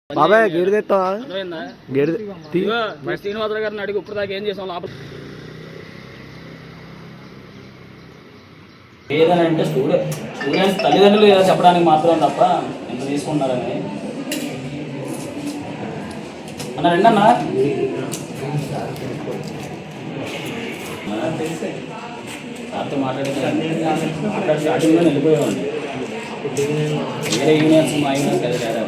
బాబాయ్ గేడు తెస్తావా? శ్రీనివాసరావు గారిని అడిగి ఇప్పుడు దాకా ఏం చేసాం లోపల ఏదనంటే స్టూడెంట్స్ తల్లిదండ్రులు ఏదో చెప్పడానికి మాత్రం తప్ప ఎంత తీసుకుంటున్నారని అన్న రెండన్నా తెలిసే సార్తో మాట్లాడి స్టార్టింగ్లో వెళ్ళిపోయేవాడిని. వేరే యూనియన్స్ మా యూనియన్స్ కదా తేడా.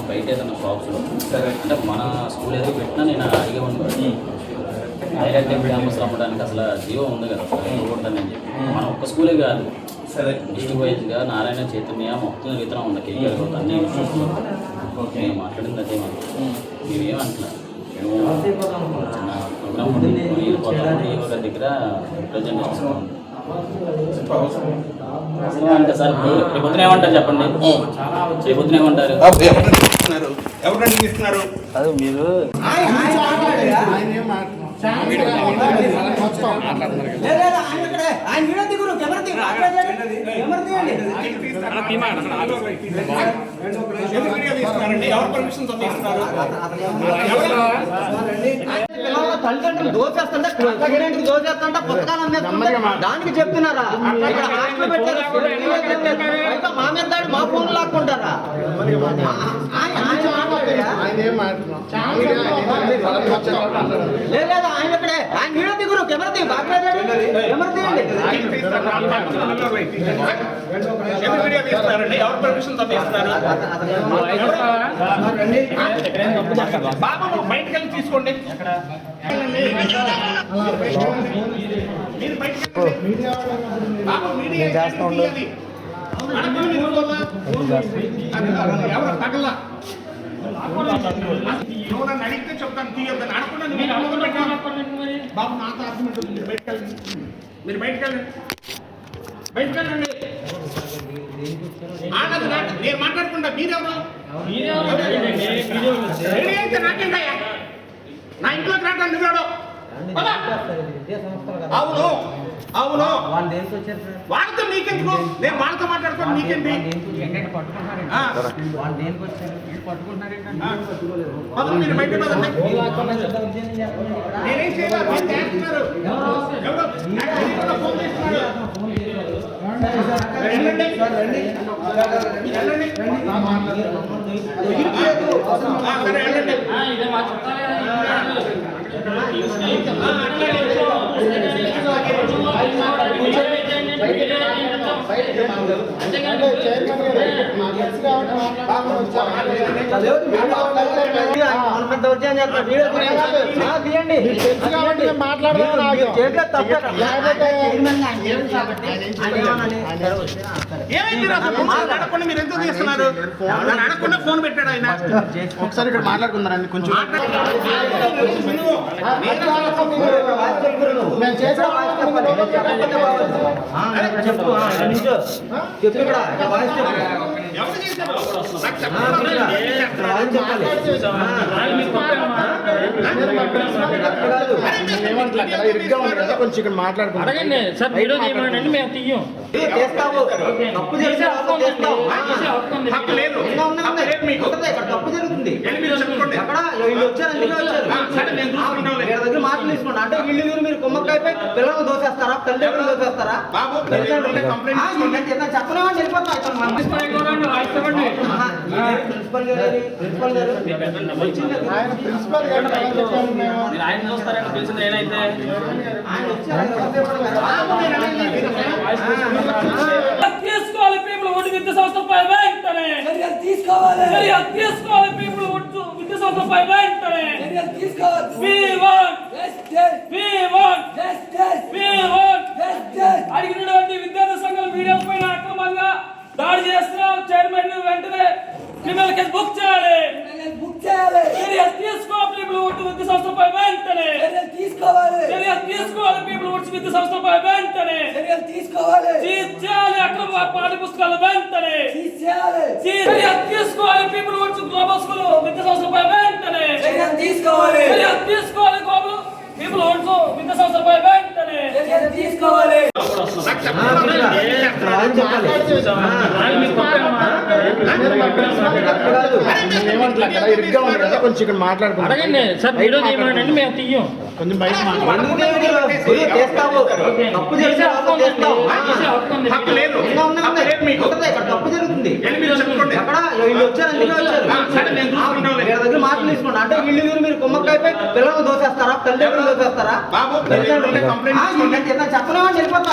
బయట ఏదన్నా షాప్స్లో అంటే మన స్కూల్ ఏదో పెట్టినా నేను అడిగేవాడిని. డైరెక్ట్ క్యాంపస్ అమ్మడానికి అసలు జీవో ఉంది కదా చూడతానని చెప్పి మన ఒక్క స్కూలే కాదు డిస్ట్రిక్ట్ వైజ్గా నారాయణ చైతన్య మొత్తం విత్తనం ఉంది కేకేఆర్ అన్ని నేను మాట్లాడింది అదే మనం మీరేమంటున్నారు ప్రోగ్రామ్ గారి దగ్గర రిప్రజెంటేషన్ అంటే సార్ రేపొద్దున ఏమంటారు చెప్పండి, రేపొద్దున ఏమంటారు? అది మీరు తల్లిదండ్రులు దోచేస్తుంటే దోచేస్తుంటే పుస్తకాలు దానికి చెప్తున్నారా? మా మీద దాడి మా ఫోన్ లాక్కుంటారా? లేదా ఆయన ఇక్కడే ఆయన వీడియో దిగురు కెమెరా దిగు బాగా కెమెరా దిగండి. ఎవరు పర్మిషన్ బాబా బయటకు వెళ్ళి తీసుకోండి. చేస్తా ఉండు ఎవరు తగల నువ్వు నన్ను అడిగితే చెప్తాను తీయొద్దని అనుకున్నాను. బాబు నాతో ఆర్గ్యుమెంట్ ఉంది. మీరు బయటకు వెళ్ళండి. నేను మాట్లాడుకుంటా. మీరెవరు? అయితే నాకేంటయ్యా? నా ఇంట్లోకి రావడం నువ్వేడో? అవును అవును వాళ్ళతో నీకెందుకు? నేను వాళ్ళతో మాట్లాడుతాను నీకేంటి? మీరు బయట నేనేం చేయాలి? ఫోన్ చేస్తున్నారు. అడగకుండా మీరు ఎందుకు చేస్తున్నారు? అడగకుండా ఫోన్ పెట్టాడు ఆయన. ఒకసారి ఇక్కడ మాట్లాడుకుందారండి కొంచెం. కొంచెం ఇక్కడ మాట్లాడుకుంటాం. తప్పు జరుగుతుంది. మాటలు తీసుకోండి. అంటే వీళ్ళు మీరు కుమ్మక్కాయపై పిల్లలు దోసేస్తారా? తల్లిదండ్రులు దోసేస్తారా? చెప్పలేమని వెళ్ళిపోతా. ప్రిన్సిపల్ గారు ఆయన చూస్తారని తెలిసింది ఏదైతే తీసుకోవాలి. పీపుల్ ఓటు విద్యా సంస్థపై వెంటనే తీసుకోవాలి. పీపుల్ ఓటు విద్యా సంస్థపై వెంటనే అడిగినటువంటి విద్యార్థి సంఘాల మీడియా పైన అక్రమంగా దాడి చేస్తున్నారు. చైర్మన్ వెంటనే క్రిమినల్ కేసు బుక్ చేయాలి. పీపుల్ ఓటు విద్యా సంస్థపై వెంటనే తీసుకోవాలి. పీపుల్ ఓటు విద్యా సంస్థపై వెంటనే తీసుకోవాలి. అక్రమ పాఠ్య పుస్తకాలు వెంటనే తీసుకోవాలి. పీపుల్ ఓటు గ్లోబల్ స్కూల్ విద్యా సంస్థపై వెంటనే తీసుకోవాలి బాబు. People also విద్యా సంస్థలపై వెంటనే తీసుకోవాలి. నాకు చెప్పండి. కొంచెం ఇక్కడ మాట్లాడుకుంటాం అడగండి సార్, వీడియో చేయమనండి, మేము తీయం. కొంచెం బయట ఎందుకు చేస్తావు తప్పు చేసే హక్కు ఉంది, చేస్తావు చేసే హక్కు ఉంది. హక్కు లేదు. హక్కు లేదు మీకు. ఉంటుంది, ఇక్కడ తప్పు జరుగుతుంది ఏంటి మీరు చెప్పుకోండి. అక్కడ వీళ్ళు వచ్చారు అందుకే వచ్చారు సరే, నేను చూసుకుంటాను. వీళ్ళ దగ్గర మాటలు తీసుకోండి అంటే వీళ్ళు మీరు కుమ్మక్కాయపై పిల్లలు దోసేస్తారా తల్లిదండ్రులు దోసేస్తారా బాబు, కంప్లైంట్ తీసుకోండి. చెప్పలేమని వెళ్ళిపోతా